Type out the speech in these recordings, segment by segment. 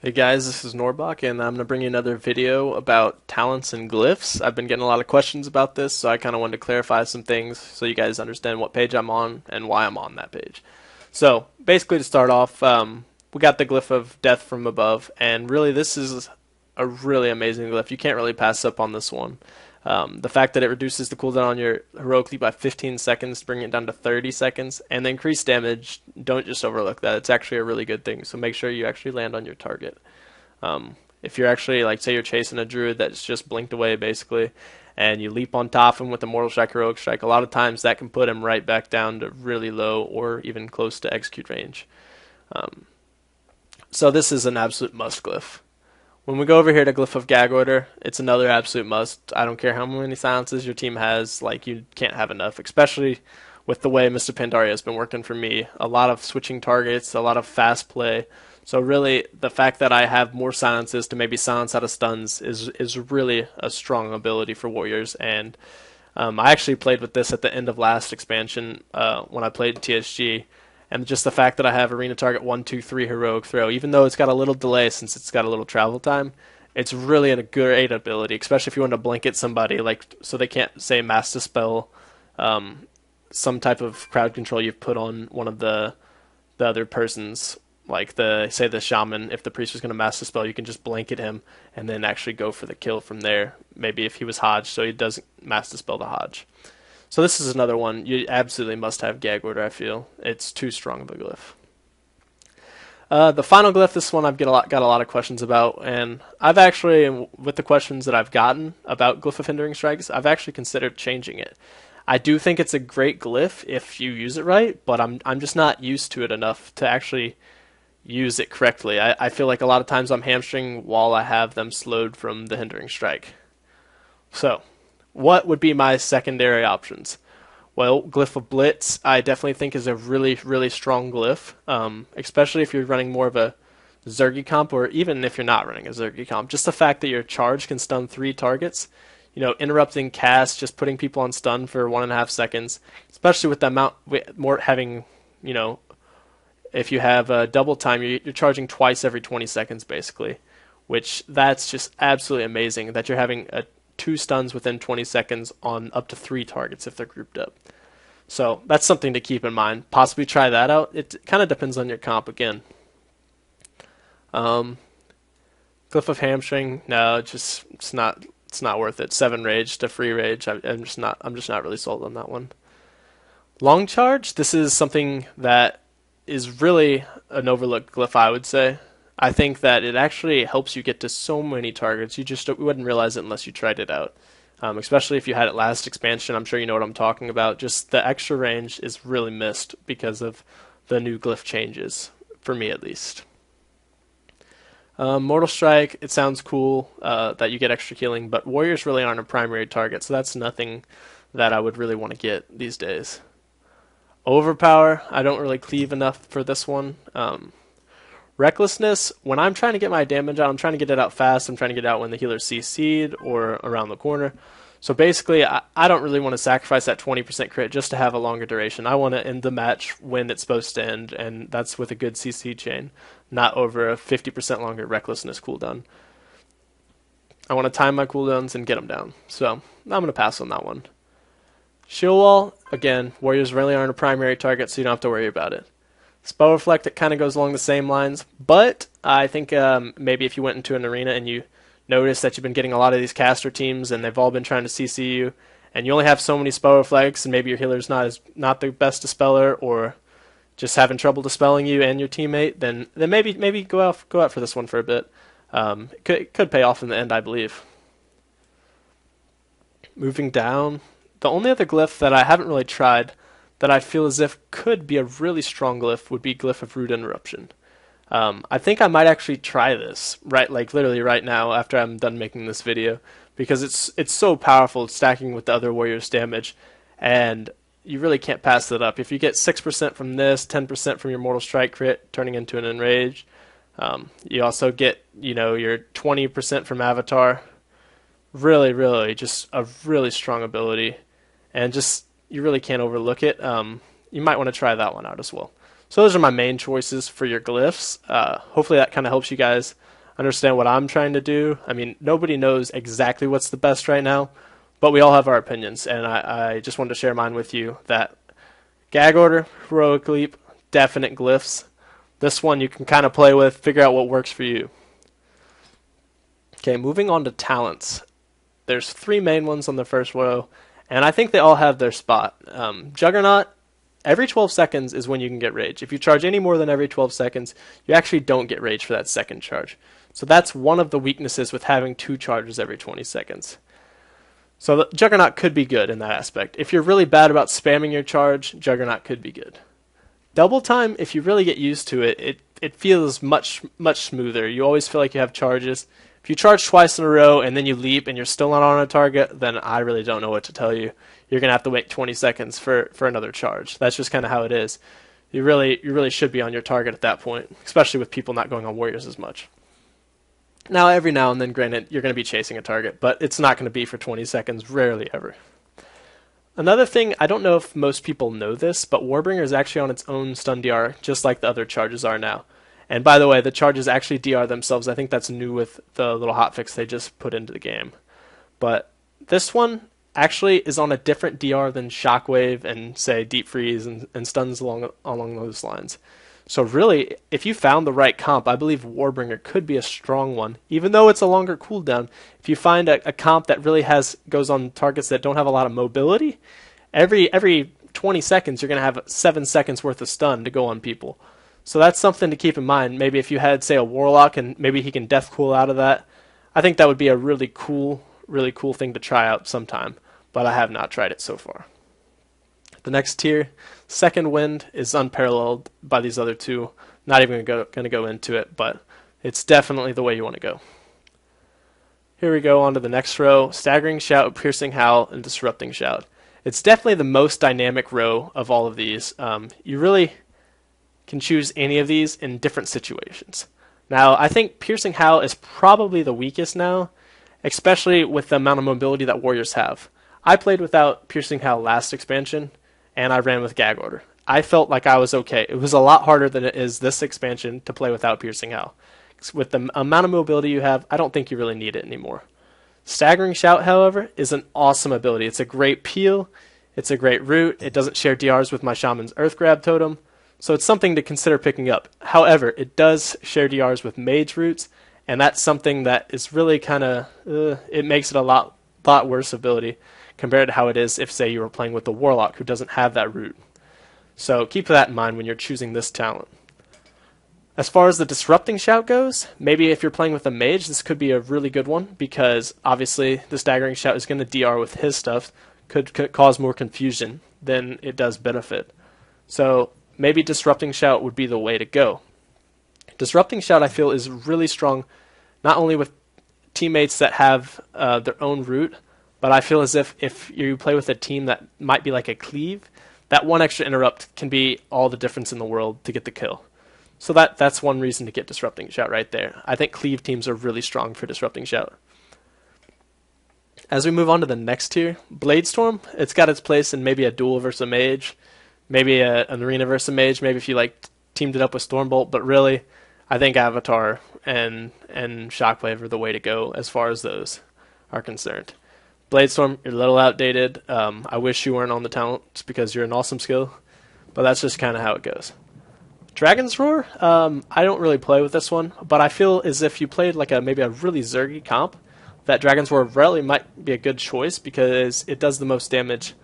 Hey guys, this is Norbach, and I'm going to bring you another video about talents and glyphs. I've been getting a lot of questions about this, so I kind of wanted to clarify some things so you guys understand what page I'm on and why I'm on that page. So, basically, to start off, we got the glyph of death from above, and really, this is a really amazing glyph. You can't really pass up on this one. The fact that it reduces the cooldown on your heroic leap by 15 seconds, bringing it down to 30 seconds, and the increased damage, don't just overlook that. It's actually a really good thing, so make sure you actually land on your target. If you're actually, like, say you're chasing a druid that's just blinked away, basically, and you leap on top of him with a Mortal Strike, Heroic Strike, a lot of times that can put him right back down to really low or even close to execute range. So this is an absolute must glyph. When we go over here to Glyph of Gag Order, it's another absolute must. I don't care how many silences your team has, like, you can't have enough, especially with the way Mr. Pandaria has been working for me. A lot of switching targets, a lot of fast play. So really, the fact that I have more silences to maybe silence out of stuns is really a strong ability for warriors. And I actually played with this at the end of last expansion when I played TSG. And just the fact that I have arena target 1, 2, 3 heroic throw, even though it's got a little delay since it's got a little travel time, it's really a great ability, especially if you want to blanket somebody, like so they can't say mass dispel some type of crowd control you've put on one of the other persons, like the shaman. If the priest was going to mass dispel, you can just blanket him and then actually go for the kill from there. Maybe if he was Hodge, so he doesn't mass dispel the Hodge. So this is another one you absolutely must have Gag Order. I feel it's too strong of a glyph. The final glyph, this one I've got a lot of questions about, and I've actually, with the questions that I've gotten about Glyph of Hindering Strikes, I've actually considered changing it. I do think it's a great glyph if you use it right, but I'm just not used to it enough to actually use it correctly. I feel like a lot of times I'm hamstring while I have them slowed from the Hindering Strike. So, what would be my secondary options? Well, Glyph of Blitz, I definitely think is a really, really strong glyph, especially if you're running more of a Zergy comp, or even if you're not running a Zergy comp. Just the fact that your charge can stun 3 targets, interrupting cast, just putting people on stun for 1.5 seconds, especially with the amount, more having, if you have double time, you're charging twice every 20 seconds, basically, which that's just absolutely amazing that you're having 2 stuns within 20 seconds on up to 3 targets if they're grouped up. So that's something to keep in mind. Possibly try that out. It kind of depends on your comp again. Glyph of Hamstring, no, it's not worth it. 7 rage to free rage. I'm just not really sold on that one. Long charge, this is something that is really an overlooked glyph, I would say. I think that it actually helps you get to so many targets. You wouldn't realize it unless you tried it out. Especially if you had it last expansion, I'm sure you know what I'm talking about. Just the extra range is really missed because of the new glyph changes, for me at least. Mortal Strike, it sounds cool that you get extra healing, but warriors really aren't a primary target, so that's nothing that I would really want to get these days. Overpower, I don't really cleave enough for this one. Recklessness, when I'm trying to get my damage out, I'm trying to get it out fast. I'm trying to get it out when the healer's CC'd or around the corner. So basically, I don't really want to sacrifice that 20% crit just to have a longer duration. I want to end the match when it's supposed to end, and that's with a good CC chain, not over a 50% longer Recklessness cooldown. I want to time my cooldowns and get them down. So I'm going to pass on that one. Shield Wall, again, warriors really aren't a primary target, so you don't have to worry about it. Spell Reflect, it kind of goes along the same lines, but I think maybe if you went into an arena and you noticed that you've been getting a lot of these caster teams and they've all been trying to CC you, and you only have so many Spell Reflects, and maybe your healer's not the best dispeller, or just having trouble dispelling you and your teammate, then maybe go out for this one for a bit. It could pay off in the end, I believe. Moving down, the only other glyph that I haven't really tried that I feel as if could be a really strong glyph would be Glyph of Rude Interruption. I think I might actually try this literally right now after I'm done making this video, because it's so powerful, stacking with the other warrior's damage, and you really can't pass it up. If you get 6% from this, 10% from your Mortal Strike crit turning into an Enrage, you also get your 20% from Avatar. Really, really, just a really strong ability, and just you really can't overlook it. You might want to try that one out as well. So those are my main choices for your glyphs. Hopefully that kind of helps you guys understand what I'm trying to do. I mean, nobody knows exactly what's the best right now, but we all have our opinions, and I just wanted to share mine with you that gag order, heroic leap, definite glyphs. This one you can kind of play with, figure out what works for you. Okay, moving on to talents. There's 3 main ones on the first row, and I think they all have their spot. Juggernaut, every 12 seconds is when you can get rage. If you charge any more than every 12 seconds, you actually don't get rage for that second charge. So that's one of the weaknesses with having 2 charges every 20 seconds. So the Juggernaut could be good in that aspect. If you're really bad about spamming your charge, Juggernaut could be good. Double time, if you really get used to it, it feels much smoother. You always feel like you have charges. If you charge twice in a row and then you leap and you're still not on a target, then I really don't know what to tell you. You're going to have to wait 20 seconds for another charge. That's just kind of how it is. You really should be on your target at that point, especially with people not going on warriors as much. Now, every now and then, granted, you're going to be chasing a target, but it's not going to be for 20 seconds, rarely ever. Another thing, I don't know if most people know this, but Warbringer is actually on its own stun DR, just like the other charges are now. And by the way, the charges actually DR themselves. I think that's new with the little hotfix they just put into the game. But this one actually is on a different DR than Shockwave and, say, Deep Freeze and stuns along those lines. So really, if you found the right comp, I believe Warbringer could be a strong one. Even though it's a longer cooldown, if you find a comp that really goes on targets that don't have a lot of mobility, every 20 seconds you're going to have 7 seconds worth of stun to go on people. So that's something to keep in mind. Maybe if you had, say, a Warlock and maybe he can death cool out of that, I think that would be a really cool thing to try out sometime. But I have not tried it so far. The next tier, Second Wind, is unparalleled by these other 2. Not even going to go into it, but it's definitely the way you want to go. Here we go on to the next row, Staggering Shout, Piercing Howl, and Disrupting Shout. It's definitely the most dynamic row of all of these. You really can choose any of these in different situations. Now, I think Piercing Howl is probably the weakest now, especially with the amount of mobility that warriors have. I played without Piercing Howl last expansion, and I ran with Gag Order. I felt like I was okay. It was a lot harder than it is this expansion to play without Piercing Howl. With the amount of mobility you have, I don't think you really need it anymore. Staggering Shout, however, is an awesome ability. It's a great peel, it's a great root, it doesn't share DRs with my Shaman's Earth Grab totem, so it's something to consider picking up. However, it does share DRs with Mage roots, and that's something that is really kind of, it makes it a lot worse ability compared to how it is if, say, you were playing with the Warlock who doesn't have that root. So keep that in mind when you're choosing this talent. As far as the Disrupting Shout goes, maybe if you're playing with a Mage, this could be a really good one, because obviously the Staggering Shout is going to DR with his stuff, could cause more confusion than it does benefit. So maybe Disrupting Shout would be the way to go. Disrupting Shout, I feel, is really strong, not only with teammates that have their own root, but I feel as if you play with a team that might be like a Cleave, that one extra interrupt can be all the difference in the world to get the kill. So that's one reason to get Disrupting Shout right there. I think Cleave teams are really strong for Disrupting Shout. As we move on to the next tier, Bladestorm, it's got its place in maybe a duel versus a mage, maybe an arena versus a mage, maybe if you teamed it up with Stormbolt, but really, I think Avatar and Shockwave are the way to go as far as those are concerned. Bladestorm, you're a little outdated. I wish you weren't on the talents because you're an awesome skill, but that's just kind of how it goes. Dragon's Roar, I don't really play with this one, but I feel as if you played like maybe a really Zergy comp, that Dragon's Roar really might be a good choice because it does the most damage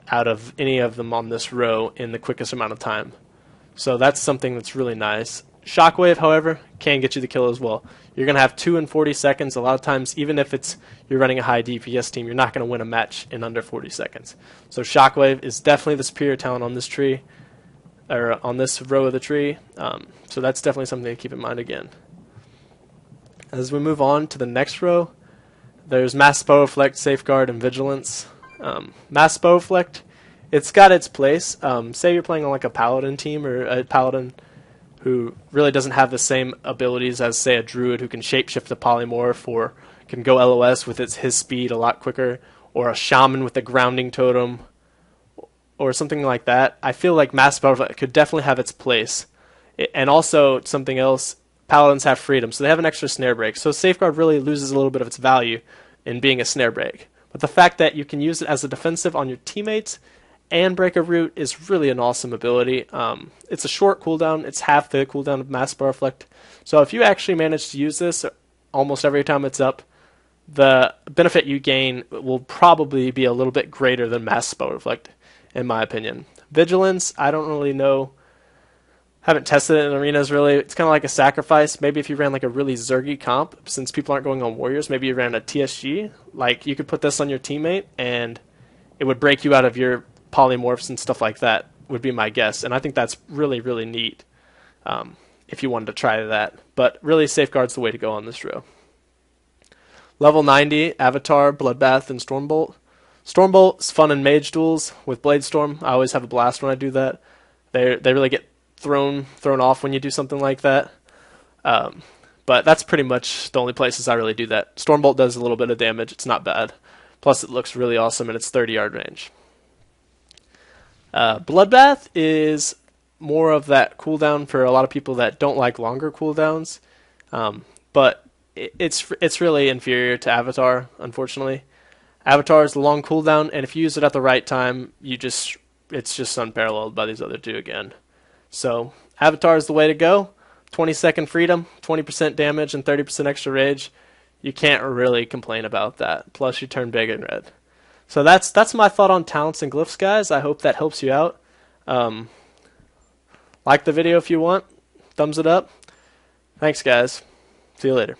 out of any of them on this row in the quickest amount of time. So that's something that's really nice. Shockwave, however, can get you the kill as well. You're going to have 2 in 40 seconds. A lot of times, even if you're running a high DPS team, you're not going to win a match in under 40 seconds. So Shockwave is definitely the superior talent on this tree, or on this row of the tree. So that's definitely something to keep in mind again. As we move on to the next row, there's Mass Bowflect, Safeguard, and Vigilance. Mass Bowflect, it's got its place. Say you're playing on like a Paladin team, or a Paladin who really doesn't have the same abilities as, say, a Druid who can shapeshift to Polymorph or can go LOS with his speed a lot quicker, or a Shaman with a grounding totem, or something like that, I feel like Massive Butterfly could definitely have its place. And also something else, Paladins have freedom, so they have an extra snare break. So Safeguard really loses a little bit of its value in being a snare break. But the fact that you can use it as a defensive on your teammates and break a root is really an awesome ability. It's a short cooldown. It's half the cooldown of Massive Butterfly. So if you actually manage to use this almost every time it's up, the benefit you gain will probably be a little bit greater than Massive Butterfly, in my opinion. Vigilance, I don't really know. Haven't tested it in arenas really. It's kind of like a sacrifice. Maybe if you ran like a really Zergy comp, since people aren't going on Warriors, maybe you ran a TSG. Like you could put this on your teammate and it would break you out of your polymorphs and stuff like that, would be my guess. And I think that's really, really neat if you wanted to try that. But really, Safeguard's the way to go on this row. Level 90, Avatar, Bloodbath, and Stormbolt. Stormbolt is fun in mage duels with Bladestorm. I always have a blast when I do that. They really get thrown off when you do something like that. But that's pretty much the only places I really do that. Stormbolt does a little bit of damage. It's not bad. Plus, it looks really awesome in its 30-yard range. Bloodbath is more of that cooldown for a lot of people that don't like longer cooldowns. But it's really inferior to Avatar, unfortunately. Avatar is the long cooldown, and if you use it at the right time, it's just unparalleled by these other two again. So Avatar is the way to go. 20-second freedom, 20% damage, and 30% extra rage. You can't really complain about that. Plus, you turn big and red. So that's my thought on talents and glyphs, guys. I hope that helps you out. Like the video if you want. Thumbs it up. Thanks, guys. See you later.